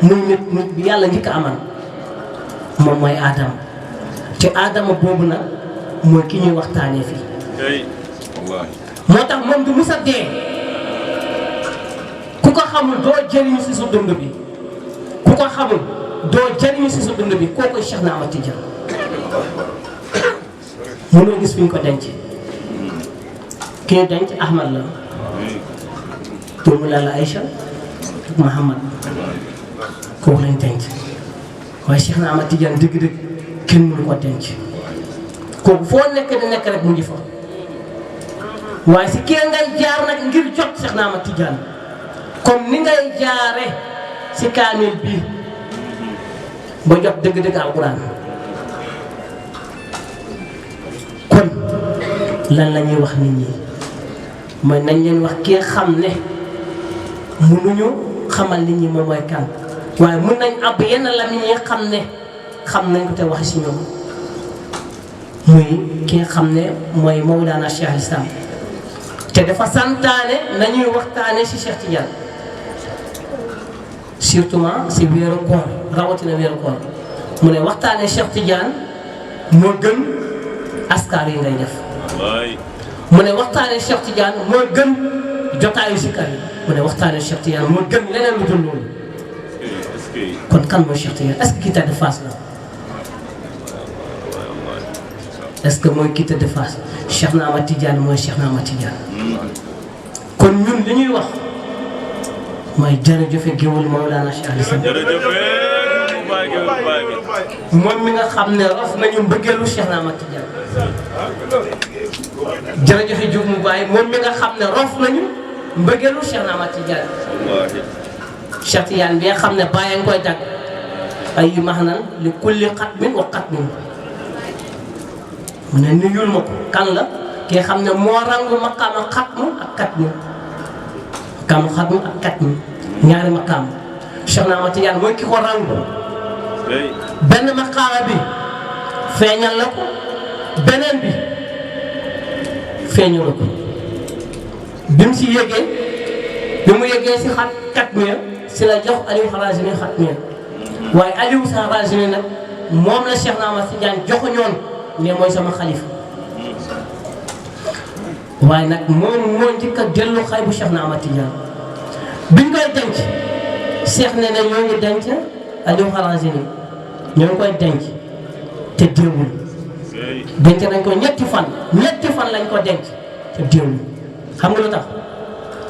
muy nit bi yàlla njëkk a amal moom mooy Adama te Adama boobu nag mooy ki ñuy waxtaanee fii moo tax moom du musa dee ku ko xamul doo jëriñu si sa dund bi ku ko xamul doo jëriñu si sa dund bi kooku Cheikh na Ahmad Tidiane mënoo gis fi ñu ko denc ki ñu denc Ahmad la doomu Lalla Aïcha ak Muhammad kooku lañ denc waaye Cheikh na Ahmad Tidiane dëgg-dëgg kenn mënu ko denc kooku foo nekk di nekk rek mu ngi fa waaye si kii ngay jaar nag ngir jot Cheikh na Ahmad Tidiane comme ni ngay jaare si kaamil bi ba jot dëgg-dëgg alquran kon lan la ñuy wax nit ñi mooy nañ leen wax kii xam ne mënuñu xamal nit ñi moom mooy kan waaye mën nañ ab yenn lamiñ yi xam ne xam nañ ko te wax si ñoom muy ki nga xam ne mooy Mawlana Cheikh Islam te dafa santaane nañuy waxtaane si Cheikh Tidiane surtout si weeru koor rawatina weeru koor mu ne waxtaane Cheikh Tidiane moo gën askar yi ngay def mu ne waxtaane Cheikh Tidiane moo gën jotaayu si kar yi mu ne waxtaane Cheikh Tidiane moo gën leneen lu dul loolu kon kan mooy Cheikh Tidiane est-ce que kii tëdd Fass la est-ce que mooy kii tëdd Fass Cheikh na Ahmad Tidiane mooy Cheikh na Ahmad Tidiane kon ñun li ñuy wax mooy jërëjëf géwël Mawlana Cheikh Islam moom mi nga xam ne rof nañu mbëggeelu Cheikh na Ahmad Tidiane jërëjëf Diouf mu bàyyi moom mi nga xam ne rof nañu mbëggeelu Cheikh na Ahmad Tidiane Cheikh Tidiane bi nga xam ne bàyyi nga koy dagg ay yu max nan li kulli xatmin wa xatmin mu ne nuyul ma ko kan la ki nga xam ne moo rangu maqaama xatmu ak xatmu maqaama xatmu ak xatmu ñaari maqaam Cheikh na Ahmad Tidiane mooy ki ko rangu benn maqaama bi feeñal la ko beneen bi feeñal la ko bi mu si yëgee bi mu yëgee si xatmu si la jox Aliou Harazimi xatmu waaye Aliou Harazimi nag moom la Cheikh na Ahmad Tidiane joxuñoon ne mooy sama xalifa waaye nag moom moo njëkk a dellu xay bu Cheikh na Ahmad Tidiane biñ koy denc Cheikh ne ne ñoo ngi denc Aliou Harazimi ñoo ngi koy denc te déewul denc nañ ko ñetti fan lañ ko denc te déewul xam nga lu tax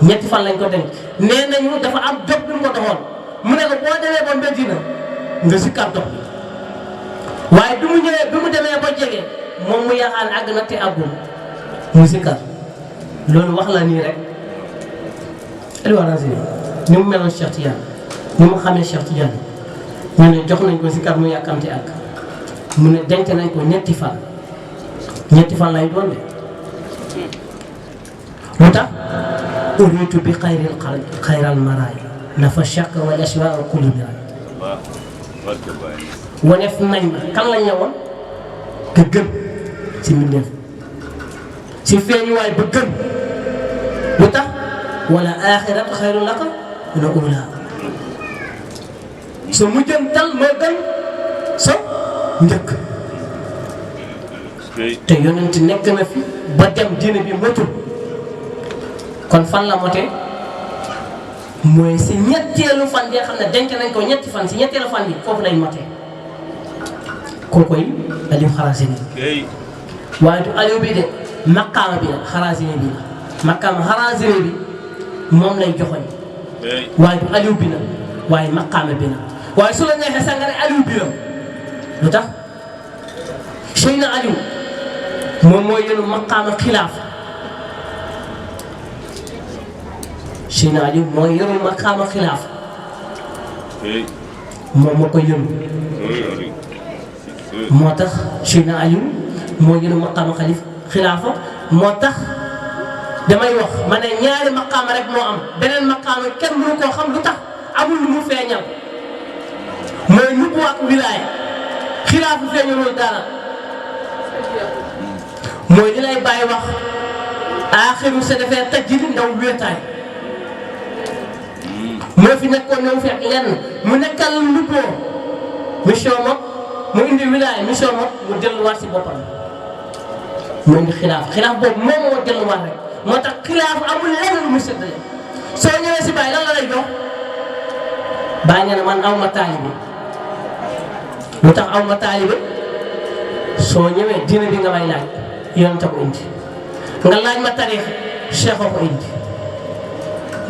ñetti fan lañ ko denc nee nañu dafa am dog bi mu ko doxoon mu ne ko boo demee ba Medina nga sikkar dog bi waaye bi mu ñëwee bi mu demee ba jege moom mu yaakaar àgg na te àggul mu sikkar loolu wax la nii rek Aliou ni mu meloon Cheikh Tidiane ni mu xamee Cheikh Tidiane ñu ne jox nañ ko sikkar mu yàkkamti àgg mu ne denc nañ ko ñetti fan lay doon de lu tax uriitu bi xayral maraay nafa shakk wal ashwaa kulli miraay waneef nañ ma kan lañ ñëwoon ka gën ci mbindeef ci feeñuwaay ba gën lu tax wala aaxiratu xayrun laka mina uulaa sa mujjantal moo gën sa njëkk te yonent nekk na fi ba dem diine bi motul kon fan la motee mooy si ñetteelu fan bi nga xam ne denc nañ ko ñetti fan si ñetteelu fan bi foofu lañ motee kookoy Aliou Harazimi waaye du Aliou bi de maqaama bi la Harazimi bi la maqaama Harazimi bi moom lay joxoñ waaye du Aliou bi la waaye maqaama bi la waaye su la neexee sax nga ne Aliou bi la lu tax Seyna Aliou moom mooy yenu maqaama xilaaf Seyna Aliou mooy yenu maqaama xilaaf moom moo koy yenu moo tax Seyna Aliou mooy yenu maqaama xilaafa moo tax damay wax ma ne ñaari maqaama rek moo am beneen maqaama kenn mënu koo xam lu tax amul lu mu feeñal mooy nubbu ak wilaaya xilaafu feeñalul dara mooy li lay bàyyi wax aaxiru sa defee tajjili ndaw wéetaay moo fi nekkoon ñëw fekk lenn mu nekkal lubboo mission moom mu indi wilaaya mission moom mu delluwaat si boppam mu indi xilaaf boobu moom moo delluwaat rek moo tax xilaaf amul lenn lu mu séddale soo ñëwee si bàyyi lan la lay jox bàyyi nga ne man aw ma taalibe lu tax aw ma taalibe soo ñëwee diine bi nga may laaj yonent ko indi nga laaj ma tariix cheikh ko indi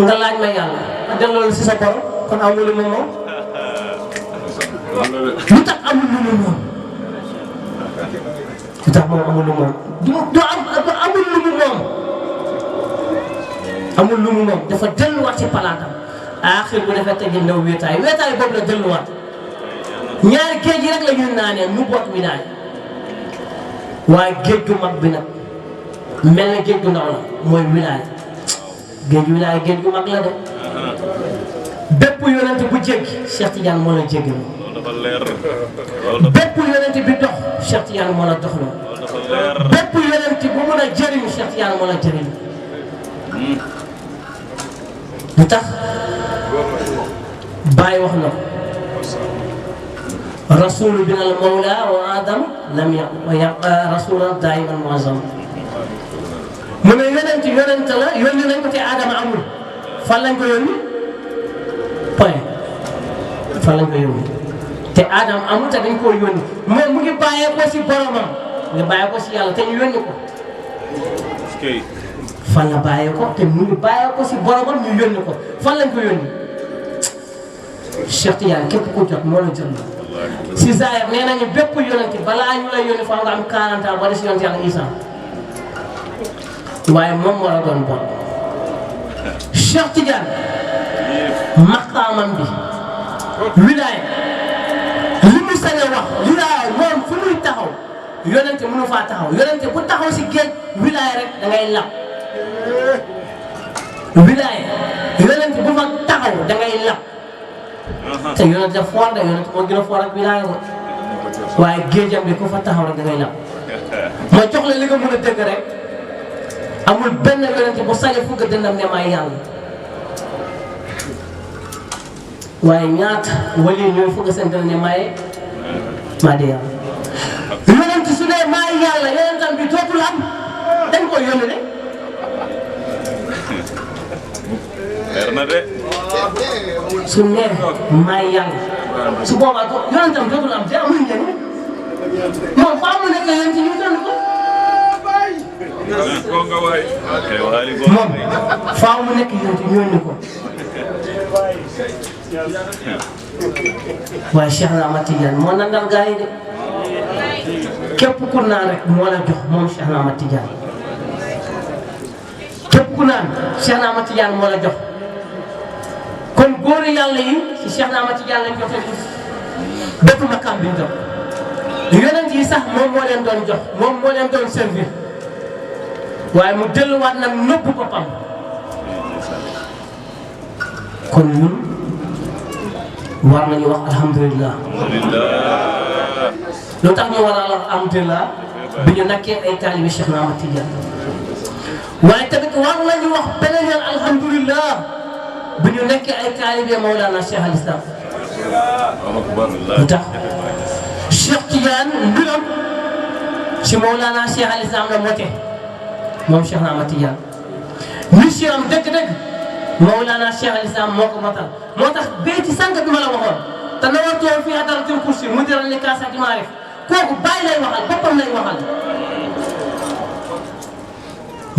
nga laaj ma yàlla delloo si sa borom kon amul lu mu moom lu tax amul lu mu moom lu tax moom amul lu mu moom amul lu mu moom amul lu mu moom dafa delluwaat ci palaatam aaxir bu defee tëjee ndaw wéetaay boobu la delluwaat ñaari géej yi rek la ñuy naanee nu bokk wilaay waaye géej gu mag bi nag mel na géej gu ndaw la mooy wilaay géej gu mag la de bépp yonent bu jéggi Cheikh Tidiane moo la jéggi bépp yonent bi dox Cheikh Tidiane moo la dox la bépp yonent bu mun a jëriñ Cheikh Tidiane moo la jëriñ lu tax Baye wax na rasulu bin al mawla wa adam lam yabqa rasulan daiman muazzam mu ne yonent la yónni nañ ko te Adama amul fan lañ ko yónni point fan lañ ko yónni te Adama amul te dañ koo yónni moom mu ngi bàyyee ko si boromam mu ngi bàyyee ko si yàlla te ñu yónni ko fan la bàyyee ko te mu ngi bàyyee ko si boromam ñu yónni ko fan lañ ko yónni Cheikh Tidiane képp ku jot moo la jël si Zahir nee nañu bépp yonent balaa ñu lay yónni fa nga am 40 ans ba des yonent yàlla Isa waaye moom moo la doon bon Cheikh Tidiane maqaamam bi wilaaya li mu sañ a wax wilaaya moom fu muy taxaw yonent mënu faa taxaw yonent bu taxaw si géej wilaaya rek da ngay lab wilaaya yonent bu fa taxaw da ngay lab te yonent daf foor de yonent moo gën a foor ak wilaaya ko waaye géejam bi ku fa taxaw rek da ngay lab ma jox la li nga mën a dëgg rek amul benn yonent bu sañ a fugg dëndam ne maay yàlla waaye ñaata wali ñooy fugg seen dënd ne maa di yàlla yonent su dee maay yàlla yonentam bi dootul am dañ koy yónni de leer na de su ne maay yàlla su boobaa ko yonentam dootul am te amul njëriñ moom faa mu nekk yonent ñu doon ko ko nga waay moom faaw mu nekk yonent ñooñu ko waaye Cheikh na Ahmad Tidiane moo nandal gaa yi de képp ku naan rek moo la jox moom Cheikh na Ahmad Tidiane képp ku naan Cheikh na Ahmad Tidiane moo la jox kon góor yàlla yi si Cheikh na Ahmad Tidiane lañ joxe bépp makam bi ñu jox yonent yi sax moom moo leen doon jox moom moo leen doon servir waaye mu delluwaat nag nëbb boppam kon ñun war nañu wax alhamdulilah. lu tax ñu war a wax alhamdulilah bi ñu nekkee ay taalibi Cheikh na Ahmad Tidiane waaye tamit war nañu wax beneen yoon alhamdulilah bi ñu nekkee ay taalibi Mawlana Cheikh al Islam. lu tax Cheikh Tidiane mbiram si Mawlana Cheikh al Islam la mote moom Cheikh na Ahmad Tidiane mission am dëgg-dëgg Mawlana Cheikh al Islam moo ko motal moo tax béy ci sànq bi ma la waxoon te na war toog fii hadaratul kursi mu diral ni kaasati maarif kooku bàyyi lay waxal boppam lay waxal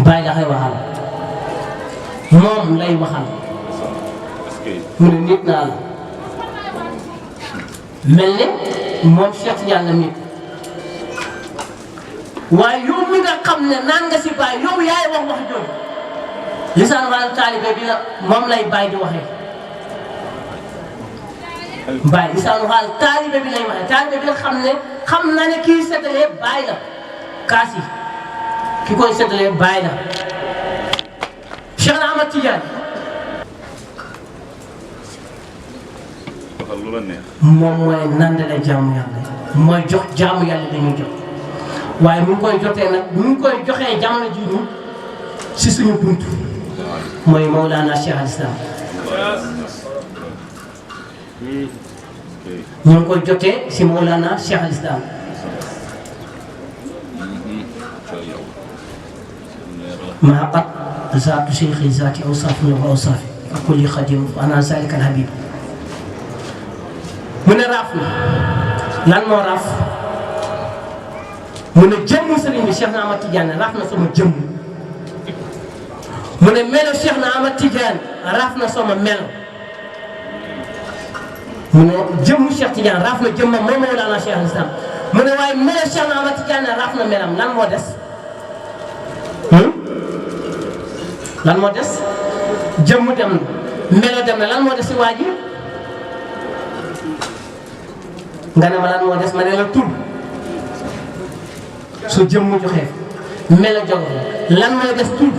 bàyyi la koy waxal moom lay waxal mu ne nit naa la mel ne moom Cheikh Tidiane la nit waaye yow mi nga xam ne naan nga si bàyyi yow yaay wax wax jooju lisaan wàllu taalibe bi la moom lay bàyyi di waxee bàyyi lisaan wàllu taalibe bi lay waxee taalibe bi nga xam na ne kii seetalee bàyyi la kaas yi ki koy seetalee bàyyi la Cheikh na Ahmad Tidiane moom mooy nandale jaamu yàlla mooy jox jaamu yàlla dañuy jox waaye mu ngi koy jotee nag mu ngi koy joxee jamono ji ñu si suñu buntu mooy Mawlana Cheikh al Islam ñu ngi koy jotee si Mawlana Cheikh al Islam maa qad zaatu cheikhi zaati awsaafi wa awsaafi ka kulli xadim ana zalika al habib mu ne raaf na lan moo raaf mu ne jëmmu sëriñ bi Cheikh na Ahmad Tidiane raaf na sama jëmm mu ne melo Cheikh na Ahmad Tidiane raaf na sama melo mu ne jëmmu Cheikh Tidiane raaf na jëmmam moom Mawlana Cheikh al Islam mu ne waaye melo Cheikh na Ahmad Tidiane raaf na melam lan moo des lan moo des jëmm dem na melo dem na lan moo des si waa ji nga ne ma lan moo des ma ne la tur su jëmm joxee melo joxe lan moo des tur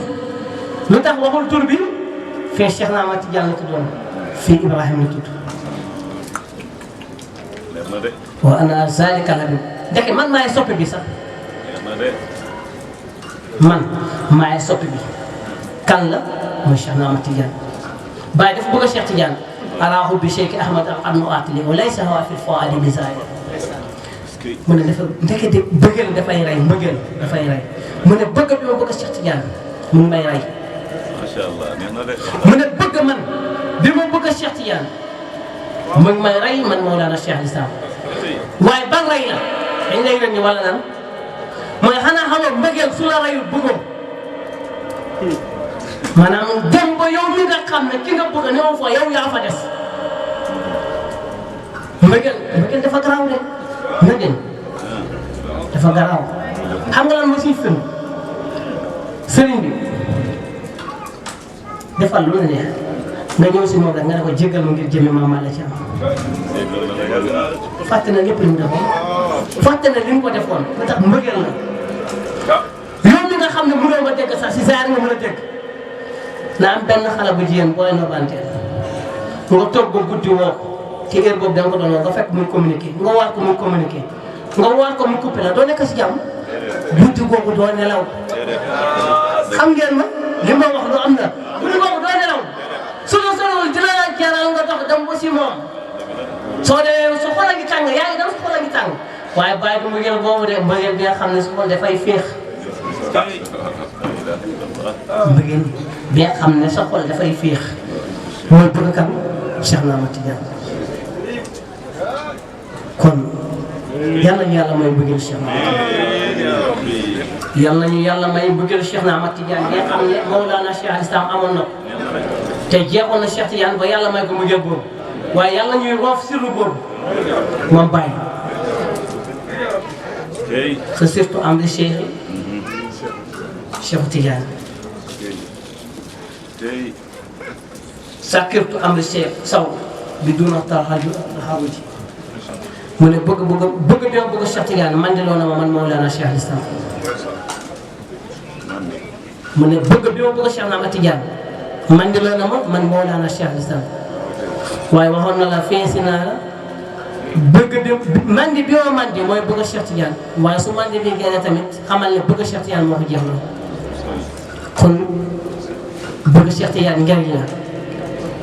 lu tax waxul tur bi fee Cheikh na Ahmad Tidiane la tuddoon fii Ibrahima la tudd wa ana zalika la bi ndeke man maay soppi bi sax man maay soppi bi kan la mooy Cheikh na Ahmad Tidiane Baye dafa bëgg a Cheikh Tidiane araahu bi Cheikh Ahmad al atli wa laysa hawa fi fuadi bi zaid mu ne dafa ndekete bëggeel dafay rey mbëggeel dafay rey mu ne bëgg bi ma bëgg a Cheikh Tidiane mu ngi may rey macha allah neex na de mu ne bëgg man bi ma bëgg a Cheikh Tidiane mu ngi may rey man Mawlana Cheikh al Islam waaye ban rey la dañ lay rëññi wala nan mooy xanaa xamoo mbëggeel su la reyul bëggoo maanaam dem ba yow mi nga xam ne ki nga bëgg ne woon fa yow yaa fa des mbëggeel dafa garaaw de mbëggeel dafa garaaw xam nga lan moo siy fën sëriñ bi defal lu la neex nga ñëw si moom rek nga ne ko jéggal ma ngir jëmme Maam Alla Thiam fàtte na lépp li mu defoon fàtte na li mu ko defoon ba tax mbëggeel la yow mi nga xam ne mënoo ma dégg sax si saar nga mën a dégg na am benn xale bu jigéen booy nobanteel nga toog ba guddi woo ci heure boobu da nga ko doon woo nga fekk muy communiqué nga waar ko muy communiqué nga waar ko muy coupé la doo nekk si jàmm guddi googu doo nelaw xam ngeen ma li ma wax lu am na guddi googu doo nelaw su la solowul dina la jaral nga dox dem ba si moom soo demee su xol a ngi tàng yaa ngi dem su xol a ngi tàng waaye bàyyi bu mbëggeel boobu de mbëggeel bi nga xam ne su xol dafay féex mbëggeel bi nga xam ne sa xol dafay féex mooy bëgg kan Cheikh na Ahmad Tidiane kon yàlla mooy bëggeel Cheikh na yal nañu yàlla may bëggal Cheikh na Ahmad Tidiane bi nga xam ne Mawlana Cheikh al Islam amoon na ko te jeexoon na Cheikh Tidiane ba yàlla may ko mu jël boobu waaye yàlla ñuy roof sirru boobu moom Baye sa surtout am di Cheikh Tidiane sa surtout am di Cheikh saw bi duna taxawuti mu ne bëgg Cheikh Tidiane man de loo na ma man Mawlana Cheikh al Islam mu ne bëgg Cheikh na Ahmad Tidiane man de loo na ma man Mawlana Cheikh al Islam waaye waxoon na la feesi naa la mandi bi ma mandi mooy bëgg Cheikh Tidiane waaye su mandi bi génne tamit xamal ne bëgg Cheikh Tidiane moo ko jeex na kon bëgg Cheikh Tidiane njëriñ la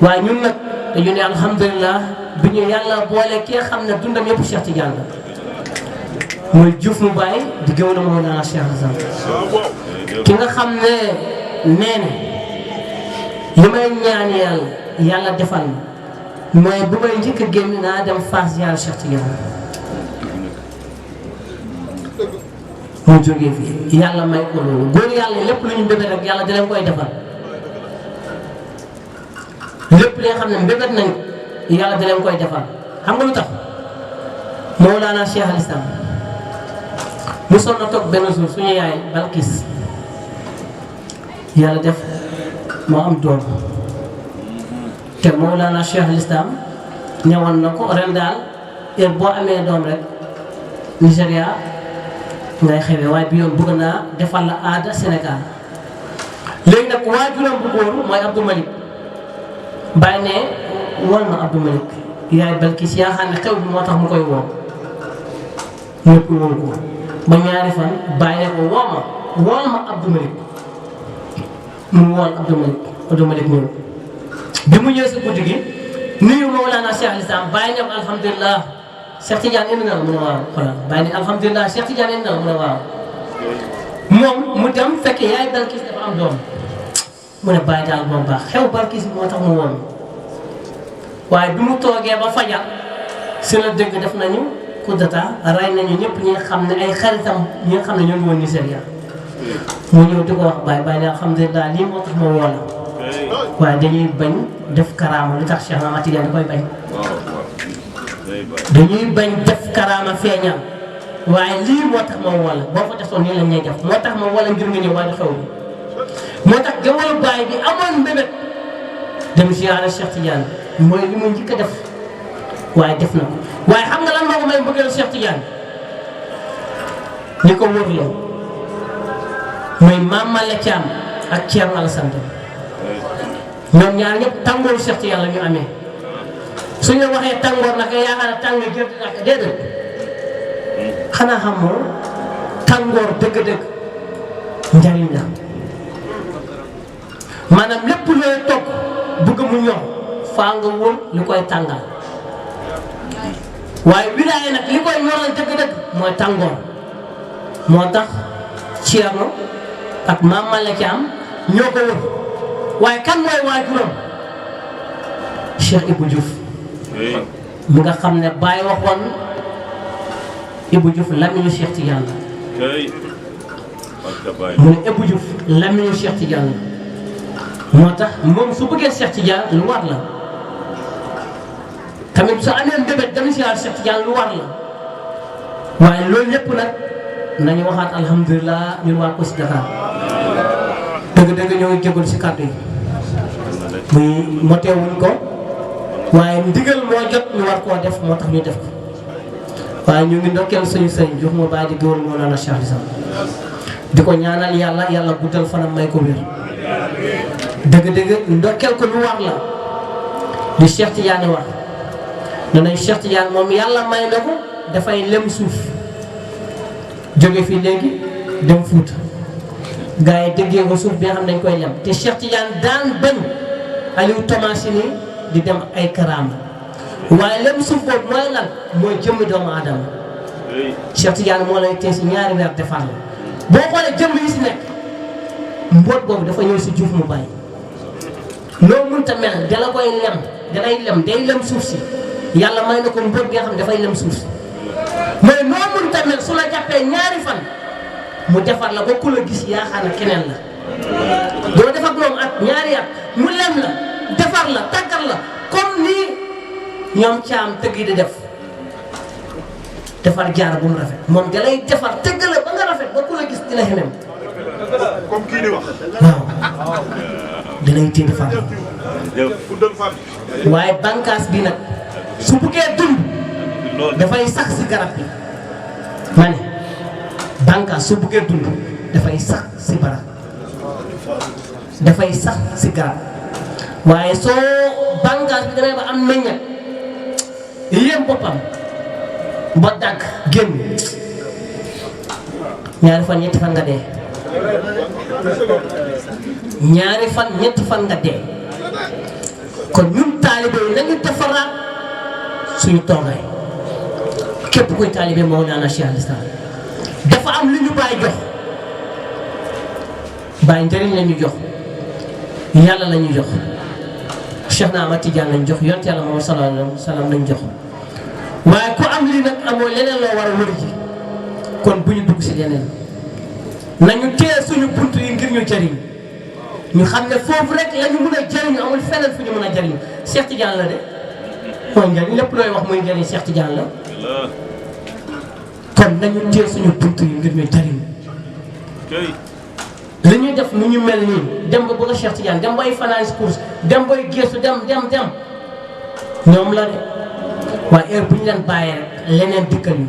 waaye ñun nag dañu ne alhamdulilah bi ñu yàlla boole ki nga xam ne dundam yëpp Cheikh Tidiane la mooy Diouf mu bàyyi di gëw na Mawlana Cheikh Al-Islam ki nga xam ne nee na li may ñaan yàlla defal ma mooy bu may njëkk a génn naa dem Fass yàlla Cheikh Tidiane mu jógee fii yàlla may ko loolu góor yàlla lépp lu ñu mbébét rek yàlla di leen koy defal lépp li nga xam ne mbébét nañ yàlla di leen koy defal xam nga lu tax Mawlana Cheikh Al-Islam mu sonn na toog benn jour suñu yaay Balkis yàlla def moo am doom te Mawlana Cheikh Al-Islam ñëwoon na ko ren daal heure boo amee doom rek Nigéria ngay xewee waaye bi yoon bëgg naa defal la aada Sénégal léegi nag waajuram bu góor mooy Abdou Malik bàyyi ne wol ma Abdou Malik yaay Balkis yaa xam ne xew bi moo tax mu koy woo ñëpp woo ko ba ñaari fan bàyyi ne ko wool ma Abdou Malik mu wool Abdou Malik ñëw bi mu ñëwee si guddi gi nuyu Mawlana Cheikh Al-Islam bàyyi ne ko alhamdulilah Cheikh Tidiane indi na la mu ne waaw xoolal bàyyi ne alhamdulilah Cheikh Tidiane indi na la mu ne waaw moom mu dem fekk yaay Balkis dafa am doom mu ne bàyyi daal moom baax xew Balkis moo tax mu woon waaye bi mu toogee ba fajar si la dëgg def nañu coup d'état rey nañu ñëpp ñi nga xam ne ay xaritam ñi nga xam ne ñoo ngi woon Nigéria mu ñëw di ko wax bàyyi ne alhamdulilah lii moo tax ma woo la waaye dañuy bañ def karaama li tax Cheikh Ahmad Tidiane da koy bañ dañuy bañ def karaama feeñal waaye lii moo tax ma woo la boo ko defoon nii lañ ñuy def moo tax ma woo la ngir nga ñëw waaye xew bi moo tax gëmëru baay bi amoon mbébét dem ziyaara Cheikh Tidiane mooy li mu njëkk a def waaye def na ko waaye xam nga lan moo ko may bëggal Cheikh Tidiane ñi ko wër la mooy Mame Malle Thiam ak Thierno Alassane ñoom ñaar ñëpp tàngooru Cheikh Tidiane la ñu amee suñu waxee tàngoor nag yaakaar ne tàng jër nag déedéet xanaa xam moo tàngoor dëgg-dëgg njariñ la maanaam lépp looy togg bëgg mu ñor faa nga wër li koy tàngal waaye wilaaya nag li koy ñoral dëgg-dëgg mooy tàngoor moo tax Thierno ak Mame Malle Thiam ñoo ko wër waaye kan mooy waajuram Cheikh Ibou Diouf mi nga xam ne Baye waxoon Ibou Diouf lamiñu Cheikh Tidiane la mu ne Ibou Diouf lamiñu Cheikh Tidiane la moo tax moom su bëggee Cheikh Tidiane lu war la tamit su amee mbébét dem si Cheikh Tidiane lu war la waaye loolu lépp nag nañu waxaat alhamdulilah ñun waa Kossy Dakar dëgg-dëgg ñoo ngi jégalu si kàddu yi muy moteewuñ ko waaye ndigal moo jot ñu war koo def moo tax ñu def ko waaye ñu ngi ndokkeel suñu sëñ jox ma bàyyi di gëwal Mawlana Cheikh Al-Islam di ko ñaanal yàlla guddal fanam may ko wér dëgg-dëgg ndokkeel ko lu war la li Cheikh Tidiane wax danañ Cheikh Tidiane moom yàlla may na ko dafay lem suuf jóge fii léegi dem Fuuta gars yi déggee ko suuf bi nga xam ne dañ koy lem te Cheikh Tidiane daan bañ Aliou Tomasini di dem ay karaama waaye lem suuf boobu mooy lan mooy jëmmi doomu aadama Cheikh Tidiane moo lay tee si ñaari weer defar la boo xoolee jëmm yi si nekk mboot boobu dafa ñëw si Diouf mu bàyyi loo mënta mel dala koy lem dalay lem day lem suuf si yàlla may na ko mboot bi nga xam ne dafay lem suuf si mais noo mënta mel su la jàppee ñaari fan mu defar la ba ku la gis yaakaar na keneen la doo def ak moom at ñaari at mu lem la defar la tàggat la comme nii ñoom caam tëgg yi di def defar jaar bu mu rafet moom da lay defar tëgg la ba nga rafet ba ku la gis dina xemem comme kii di wax. waaw dinañ tind fan waaye bànqaas bi nag su buggee dund dafay sax si garab bi ma ne bànqaas su buggee dund dafay sax si barab dafay sax si garab waaye soo bànqaas bi demee ba am meññat yéem boppam ba dagg génn ñaari fan ñetti fan nga dee ñaari fan ñetti fan nga dee kon ñun taalibe yi nañu defaraat suñu toogaay képp kuy taalibe Mawlana Cheikh al Islam dafa am lu ñu bàyyi jox bàyyi njëriñ la ñu jox yàlla la ñu jox Cheikh na Ahmad Tidiane lañ jox yonent yàlla Muhammad sallallahu alayhi wa sallam lañ jox waaye ku am lii nag amoo leneen loo war a wër ji kon bu ñu dugg si leneen nañu téye suñu bunt yi ngir ñu jëriñ ñu xam ne foofu rek la ñu mën a jëriñu amul feneen fu ñu mën a jëriñu Cheikh Tidiane la de mooy njëriñ lépp looy wax mooy njëriñ Cheikh Tidiane la kon nañu téye suñu bunt yi ngir ñu jëriñu li ñuy def nu ñu mel nii dem ba bëgg a Cheikh Tidiane dem bay finance course dem bay gëstu dem ñoom la de waaye heure bu ñu leen bàyyee rek leneen dikkal ñu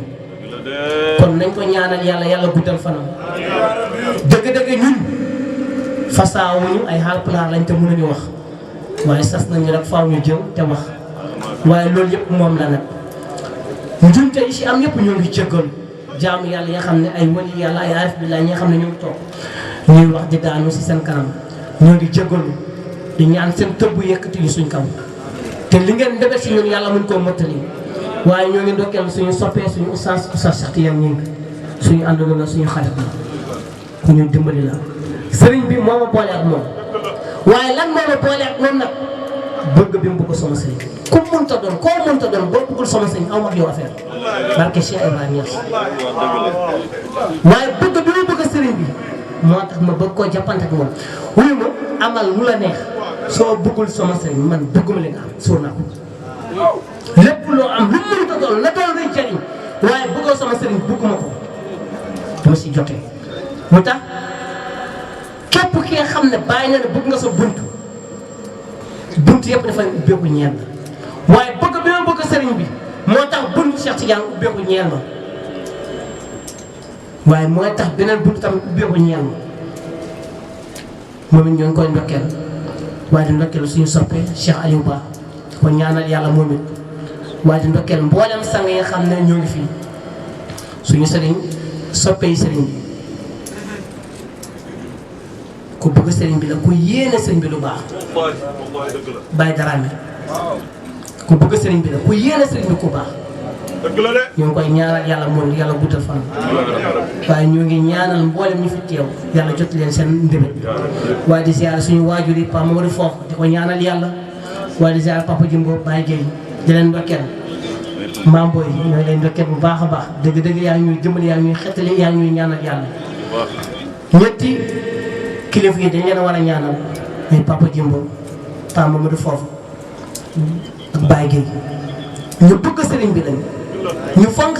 kon nañ ko ñaanal yàlla yàlla guddal fanam dëgg-dëgg ñun fasaawuñu ay Haalpulaar lañ te mënuñu wax waaye sas nañu rek faaw ñu jëw te wax waaye loolu yëpp moom la nag njumte yi si am ñëpp ñoo ngi jéggal jaamu yàlla yi nga xam ne ay wali yàlla ay arif billah ñi nga xam ne ñoo ngi toog ñuy wax di daanu si seen kanam ñoo ngi jéggalu di ñaan seen tëbb yëkkati ñu suñ kaw te li ngeen ndebe si ñun yàlla mun koo mottali waaye ñoo ngi ndokkeel suñu soppee suñu oustaz Cheikh Tidiane ñi suñu àndandoo la suñu xarit la ku ñu dimbali la sëriñ bi moo ma boole ak moom waaye lan moo ma boole ak moom nag bëgg bi mu bëgg sama sëriñ ku mënta doon koo mënta doon boo bëggul sama sëriñ aw ma ak yow affaire barke Cheikh Ibrahima Niass waaye bëgg bi mu bëgg sëriñ bi moo tax ma bëgg koo jàppante ak moom wuyu ma amal lu la neex soo bëggul sama sëriñ man bëgguma li nga am suur naa ko lépp loo am lu mu mënta doon na doon luy jëriñ waaye bëggoo sama sëriñ bëgguma ko dama si jotee mu tax képp ki nga xam ne bàyyi na ne bëgg nga sa bunt yëpp dafay ubbeeku ñeel la waaye bëgg bi ma bëgg sëriñ bi moo tax bunt Cheikh Tidiane ubbeeku ñeel ma waaye mooy tax beneen bunt tam ubbeeku ñeel ma moom it ñoo ngi koy ndokkeel waaye di ndokkeel suñu soppee Cheikh Aliou Ba ko ñaanal yàlla moom it waaye di ndokkeel mboolem sang yi nga xam ne ñoo ngi fii suñu sëriñ soppe yi sëriñ bi ku bëgg sëriñ bi la ku yéene sëriñ bi lu baax bàyyi daraame ku bëgg sëriñ bi la ku yéene sëriñ bi ku baax ñu ngi koy ñaanal yàlla moom yàlla guddal fan waaye ñu ngi ñaanal mboolem ñu fi teew yàlla jot leen seen ndébét waaye di ziar suñu waajur yi Papa Mamadou Foofu di ko ñaanal yàlla waaye di ziar Papa Jimbo Baye Gueye di leen ndokkeel maam booy ñooy leen ndokkeel bu baax a baax dëgg-dëgg yaa ngi ñuy jëmale yaa ngi ñuy xettali yaa ngi ñuy ñaanal yàlla ñetti kilifa yi dañ leen war a ñaanal ay Papa Jimbo Papa Mamadou Foofu ak Baye Gueye ñu bëgg sëriñ bi lañ ñu fonk